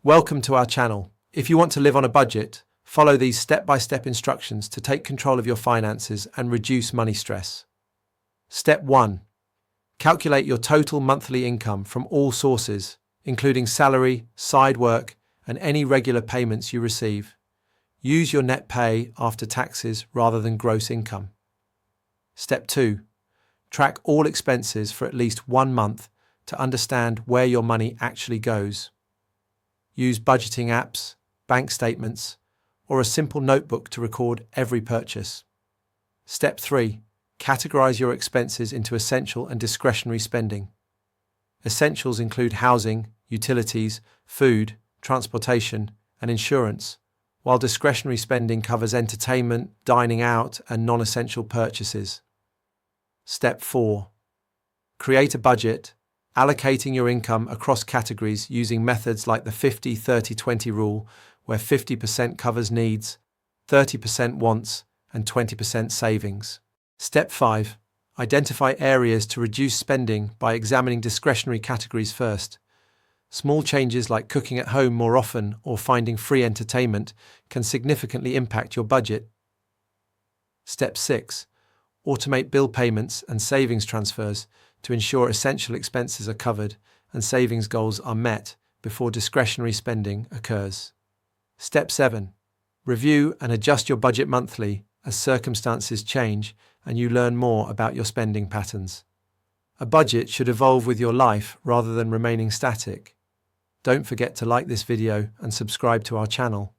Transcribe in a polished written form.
Welcome to our channel. If you want to live on a budget, follow these step-by-step instructions to take control of your finances and reduce money stress. Step 1. Calculate your total monthly income from all sources, including salary, side work, and any regular payments you receive. Use your net pay after taxes rather than gross income. Step 2. Track all expenses for at least 1 month to understand where your money actually goes. Use budgeting apps, bank statements, or a simple notebook to record every purchase. Step 3. Categorize your expenses into essential and discretionary spending. Essentials include housing, utilities, food, transportation, and insurance, while discretionary spending covers entertainment, dining out, and non-essential purchases. Step 4. Create a budget, allocating your income across categories using methods like the 50-30-20 rule, where 50% covers needs, 30% wants, and 20% savings. Step 5. Identify areas to reduce spending by examining discretionary categories first. Small changes like cooking at home more often or finding free entertainment can significantly impact your budget. Step 6. Automate bill payments and savings transfers to ensure essential expenses are covered and savings goals are met before discretionary spending occurs. Step 7. Review and adjust your budget monthly as circumstances change and you learn more about your spending patterns. A budget should evolve with your life rather than remaining static. Don't forget to like this video and subscribe to our channel.